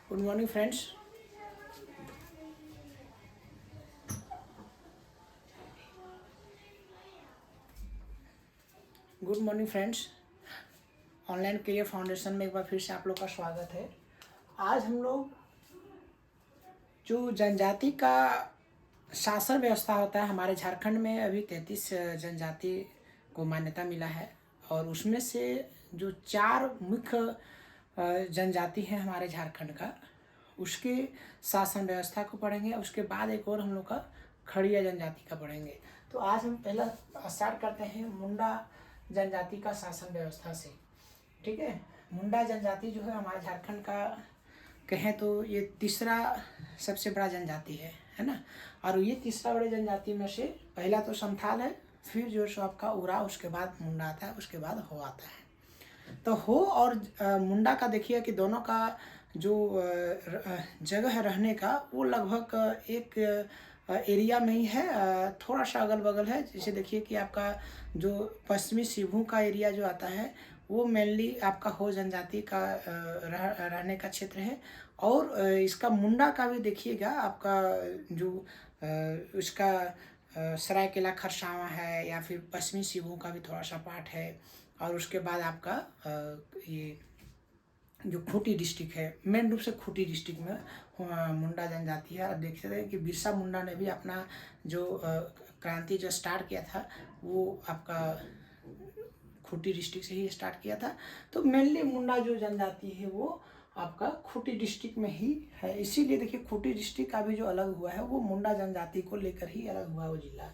Good morning friends. Good morning friends. Online career foundation में एक बार फिर से आप लोग का स्वागत है। आज हम लोग जो जनजाति का शासन व्यवस्था होता है हमारे झारखंड में, अभी 33 जनजाति को मान्यता मिला है और उसमें से जो 4 मुख्य जनजाति हैं हमारे झारखंड का, उसके शासन व्यवस्था को पढ़ेंगे। उसके बाद एक और हम लोग का खड़िया जनजाति का पढ़ेंगे। तो आज हम पहला स्टार्ट करते हैं मुंडा जनजाति का शासन व्यवस्था से। ठीक है, मुंडा जनजाति जो है हमारे झारखंड का कहें तो ये तीसरा सबसे बड़ा जनजाति है ना। और ये तीसरा बड़े जनजाति में से पहला तो संथाल है, फिर जो सो आपका उरा, उसके बाद मुंडा आता है, उसके बाद हो आता है। तो हो और मुंडा का देखिए कि दोनों का जो जगह है रहने का वो लगभग एक एरिया में ही है, थोड़ा सा अगल बगल है। जैसे देखिए कि आपका जो पश्चिमी सिंहभूम का एरिया जो आता है वो मेनली आपका हो जनजाति का रहने का क्षेत्र है। और इसका मुंडा का भी देखिएगा आपका जो उसका सरायकेला खरसावां है या फिर पश्चिमी सिंहभूम का भी थोड़ा सा पार्ट है। और उसके बाद आपका ये जो खूंटी डिस्ट्रिक्ट है, मेन रूप से खूंटी डिस्ट्रिक्ट में मुंडा जनजाति है। और देख सकते हैं कि बिरसा मुंडा ने भी अपना जो क्रांति जो स्टार्ट किया था वो आपका खूंटी डिस्ट्रिक्ट से ही स्टार्ट किया था। तो मेनली मुंडा जो जनजाति है वो आपका खूंटी डिस्ट्रिक्ट में ही है। इसीलिए देखिए खूंटी डिस्ट्रिक्ट का भी जो अलग हुआ है वो मुंडा जनजाति को लेकर ही अलग हुआ वो जिला।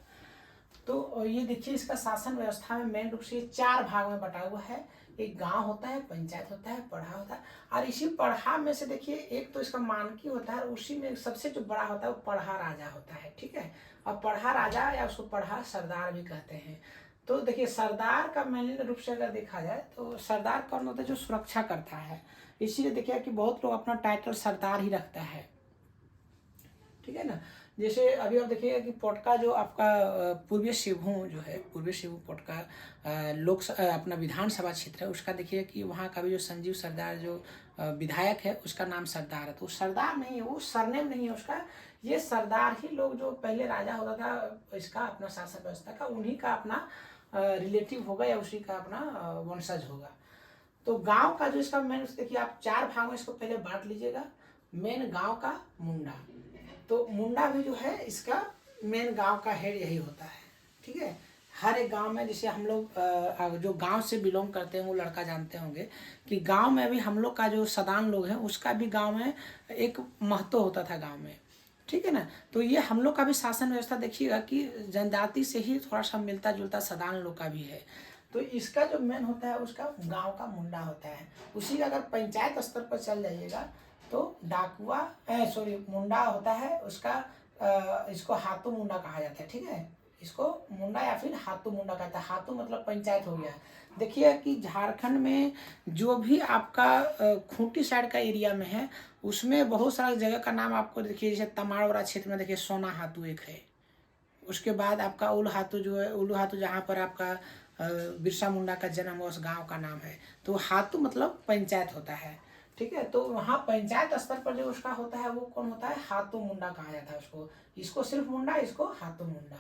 तो ये देखिए इसका शासन व्यवस्था में मेन रूप से 4 भाग में बटा हुआ है। एक गांव होता है, पंचायत होता है, पढ़ा होता है। और इसी पढ़ा में से देखिए एक तो इसका मानकी होता है, उसी में सबसे जो बड़ा होता है वो पढ़ा राजा होता है। ठीक है, और पढ़ा राजा या उसको पढ़ा सरदार भी कहते हैं। तो देखिए सरदार का मेन रूप से अगर देखा जाए तो सरदार कौन होता है, जो सुरक्षा करता है। इसीलिए देखिए कि बहुत लोग अपना टाइटल सरदार ही रखता है। ठीक है ना। जैसे अभी आप देखिएगा कि पोटका जो आपका पूर्वी सिंहभूम जो है, पूर्वी सिंहभूम पोटका अपना विधानसभा क्षेत्र है, उसका देखिए कि वहाँ का भी जो संजीव सरदार जो विधायक है उसका नाम सरदार है। तो सरदार नहीं है, वो सरनेम नहीं है उसका। ये सरदार ही लोग जो पहले राजा होता था इसका अपना शासन व्यवस्था का, उन्हीं का अपना रिलेटिव होगा या उसी का अपना वंशज होगा। तो गांव का जो इसका मेन देखिए आप 4 भाग में इसको पहले बांट लीजिएगा। मेन गांव का मुंडा, तो मुंडा भी जो है इसका मेन गांव का हेड यही होता है। ठीक है, हर एक गांव में जैसे हम लोग जो गांव से बिलोंग करते हैं वो लड़का जानते होंगे कि गांव में भी हम लोग का जो सदान लोग हैं उसका भी गांव में एक महत्व होता था गांव में। ठीक है ना। तो ये हम लोग का भी शासन व्यवस्था देखिएगा कि जनजाति से ही थोड़ा सा मिलता जुलता सदान लोग का भी है। तो इसका जो मेन होता है उसका गांव का मुंडा होता है। उसी का अगर पंचायत स्तर पर चल जाइएगा तो डाकुआ सॉरी मुंडा होता है उसका, इसको हाथू मुंडा कहा जाता है। ठीक है, इसको मुंडा या फिर हाथू मुंडा कहता है। हाथू मतलब पंचायत हो गया। देखिए कि झारखंड में जो भी आपका खूंटी साइड का एरिया में है उसमें बहुत सारा जगह का नाम आपको देखिए, जैसे तमाड़वाड़ा क्षेत्र में देखिए सोना हाथू एक है। उसके बाद आपका उल हाथू जो है, उल्लू हाथू जहाँ पर आपका बिरसा मुंडा का जन्म हुआ उस गाँव का नाम है। तो हाथू मतलब पंचायत होता है। ठीक है, तो वहाँ पंचायत स्तर पर जो उसका होता है वो कौन होता है, हाथू मुंडा कहा जाता है उसको। इसको सिर्फ मुंडा, इसको हाथू मुंडा।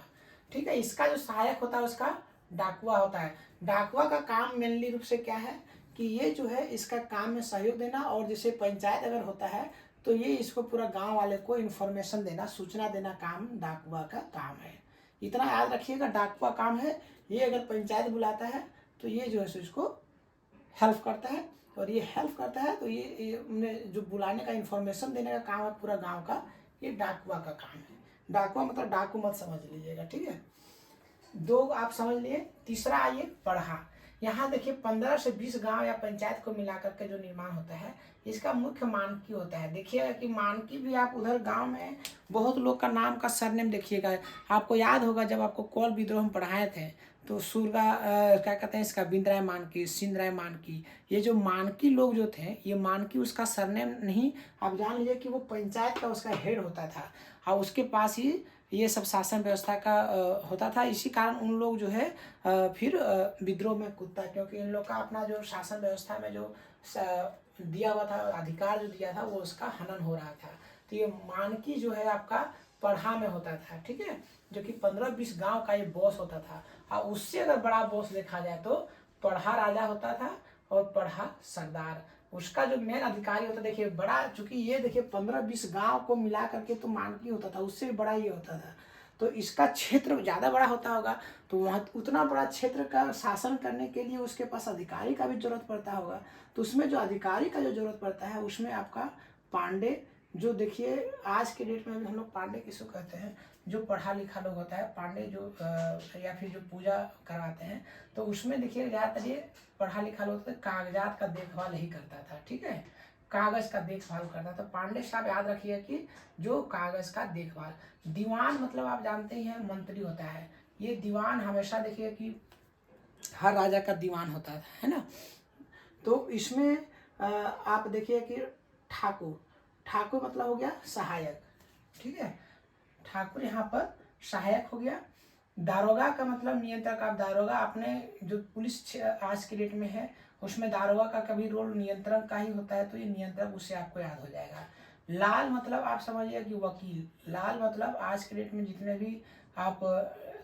ठीक है, इसका जो सहायक होता है उसका डाकुआ होता है। डाकुआ का काम मेनली रूप से क्या है कि ये जो है इसका काम में सहयोग देना, और जैसे पंचायत अगर होता है तो ये इसको पूरा गांव वाले को इन्फॉर्मेशन देना, सूचना देना काम डाकुआ का काम है। इतना याद रखिएगा, डाकुआ काम है ये। अगर पंचायत बुलाता है तो ये जो है सो इसको हेल्प करता है, और ये हेल्प करता है तो ये जो बुलाने का इन्फॉर्मेशन देने का काम है पूरा गांव का, ये डाकुआ का काम है। डाकुआ मतलब डाकू मत समझ लीजिएगा। ठीक है, 2 आप समझ लिए। तीसरा आइए पढ़ा। यहाँ देखिए 15 से 20 गांव या पंचायत को मिलाकर के जो निर्माण होता है इसका मुख्य मानकी होता है। देखिएगा कि मानकी भी आप उधर गांव में बहुत लोग का नाम का सरनेम देखिएगा। आपको याद होगा जब आपको कोल विद्रोह हम पढ़ाए थे तो सुरगा क्या कहते हैं इसका, बिंद्राय मानकी, सिंधराय मानकी, ये जो मानकी लोग जो थे ये मानकी उसका सरनेम नहीं, आप जान लीजिए कि वो पंचायत का उसका हेड होता था और उसके पास ही ये सब शासन व्यवस्था का होता था। इसी कारण उन लोग जो है फिर विद्रोह में कूदता, क्योंकि इन लोग का अपना जो शासन व्यवस्था में जो दिया हुआ था अधिकार जो दिया था वो उसका हनन हो रहा था। तो ये मानकी जो है आपका पढ़ा में होता था, ठीक है, जो कि 15-20 गांव का ये बॉस होता था। और उससे अगर बड़ा बॉस देखा जाए तो पढ़ा राजा होता था और पढ़ा सरदार। उसका जो मेन अधिकारी होता, देखिए बड़ा, चूंकि ये देखिए 15-20 गांव को मिला करके तो मानकी होता था, उससे भी बड़ा ये होता था। तो इसका क्षेत्र ज़्यादा बड़ा होता होगा, तो वहाँ उतना बड़ा क्षेत्र का शासन करने के लिए उसके पास अधिकारी का भी जरूरत पड़ता होगा। तो उसमें जो अधिकारी का जो जरूरत पड़ता है उसमें आपका पांडे, जो देखिए आज के डेट में भी हम लोग पांडे किसको कहते हैं, जो पढ़ा लिखा लोग होता है पांडे, जो या फिर जो पूजा करवाते हैं, तो उसमें देखिए ज़्यादातर ये पढ़ा लिखा लोग कागजात का देखभाल ही करता था, ठीक है, कागज का देखभाल करता था। तो पांडे साहब याद रखिए कि जो कागज का देखभाल, दीवान मतलब आप जानते ही हैं मंत्री होता है, ये दीवान हमेशा देखिए कि हर राजा का दीवान होता है ना। तो इसमें आप देखिए कि ठाकुर, ठाकुर मतलब हो गया सहायक, ठीक है, ठाकुर यहाँ पर सहायक हो गया। दारोगा का मतलब नियंत्रक। आप दारोगा अपने जो पुलिस आज के डेट में है उसमें दारोगा का कभी रोल नियंत्रण का ही होता है, तो ये नियंत्रक उससे आपको याद हो जाएगा। लाल मतलब आप समझिए कि वकील। लाल मतलब आज के डेट में जितने भी आप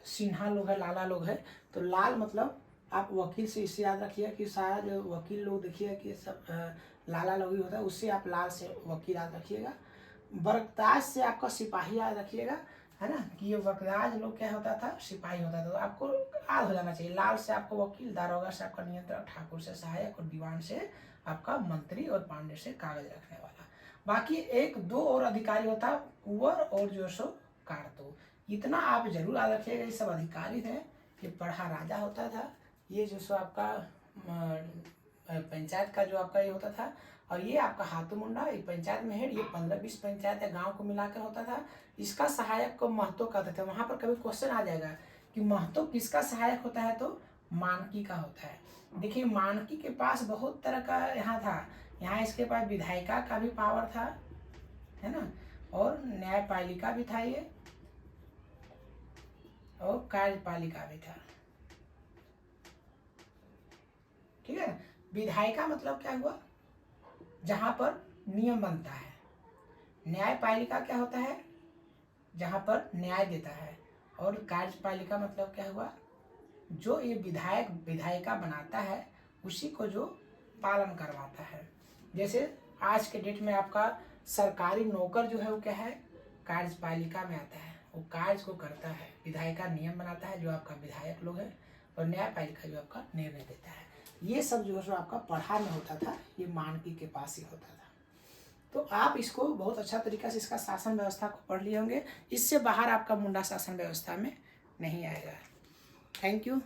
सिन्हा लोग हैं, लाला लोग हैं, तो लाल मतलब आप वकील से इससे याद रखिए कि सारा जो वकील लोग देखिए कि सब लाला लोग ही होता है, उससे आप लाल से वकील याद रखिएगा। बरकताज से आपका सिपाही याद रखिएगा, है ना, कि ये बरकताज लोग क्या होता था, सिपाही होता था, तो आपको याद हो जाना चाहिए। लाल से आपको वकील, दारोगा से आपका नियंत्रक, ठाकुर से सहायक और दीवान से आपका मंत्री और पांडे से कागज रखने वाला। बाकी एक दो और अधिकारी होता, कुंवर और जो सो कारतो। इतना आप जरूर याद रखिएगा, ये सब अधिकारी थे। ये पढ़ा राजा होता था, ये जो सो आपका पंचायत का जो आपका ये होता था, और ये आपका हाथू मुंडा ये पंचायत में हेड, ये 15-20 पंचायत या गांव को मिलाकर होता था। इसका सहायक को महतो कहते थे। वहां पर कभी क्वेश्चन आ जाएगा कि महतो किसका सहायक होता है, तो मानकी का होता है। देखिए मानकी के पास बहुत तरह का यहाँ था, यहाँ इसके पास विधायिका का भी पावर था, है ना, और न्यायपालिका भी था ये, और कार्यपालिका भी था, ठीक है। विधायिका मतलब क्या हुआ, जहां पर नियम बनता है। न्यायपालिका क्या होता है, जहां पर न्याय देता है। और कार्यपालिका मतलब क्या हुआ, जो ये विधायक विधायिका बनाता है उसी को जो पालन करवाता है। जैसे आज के डेट में आपका सरकारी नौकर जो है वो क्या है, कार्यपालिका में आता है, वो कार्य को करता है। विधायिका नियम बनाता है जो आपका विधायक लोग है, और न्यायपालिका जो आपका निर्णय देता है। ये सब जो है सो आपका पढ़ा में होता था, ये मानकी के पास ही होता था। तो आप इसको बहुत अच्छा तरीका से इसका शासन व्यवस्था को पढ़ लिए होंगे। इससे बाहर आपका मुंडा शासन व्यवस्था में नहीं आएगा। Thank you.